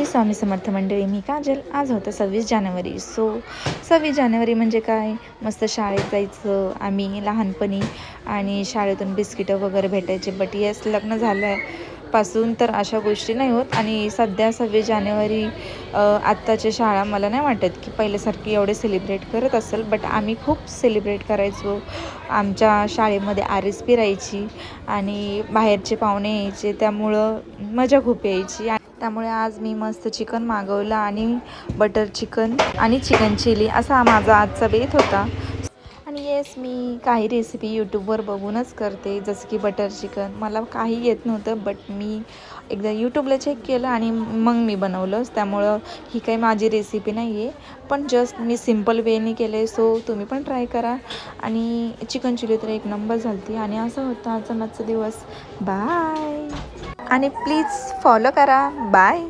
श्री स्वामी समर्थ मंडळी. मी काजल. आज होतं 26 जानेवारी. 26 जानेवारी म्हणजे काय, मस्त शाळेत जायचं आम्ही लहानपणी आणि शाळेतून बिस्किटं वगैरे भेटायचे. बट येस, लग्न झालं आहे पासून तर अशा गोष्टी नाही होत. आणि सध्या 26 जानेवारी आत्ताची शाळा मला नाही वाटत की पहिल्यासारखी एवढे सेलिब्रेट करत असेल, बट आम्ही खूप सेलिब्रेट करायचो. आमच्या शाळेमध्ये RSP राहायची आणि बाहेरचे पाहुणे यायचे, त्यामुळं मजा खूप यायची. त्यामुळे आज मी मस्त चिकन मागवलं आणि बटर चिकन आणि चिकन चिली असा माझा आजचा बेत होता. आणि येस, मी काही रेसिपी यूट्यूबवर बघूनच करते, जसं की बटर चिकन. मला काही येत नव्हतं, बट मी एकदा यूट्यूबला चेक केलं आणि मग मी बनवलंच. त्यामुळं ही काही माझी रेसिपी नाही आहे, पण जस्ट मी सिम्पल वेनी केलं आहे. सो तुम्ही पण ट्राय करा. आणि चिकन चिली तर एक नंबर झाली. आणि असं होतं आजचा माझा दिवस. बाय. आणि प्लीज फॉलो करा. बाय.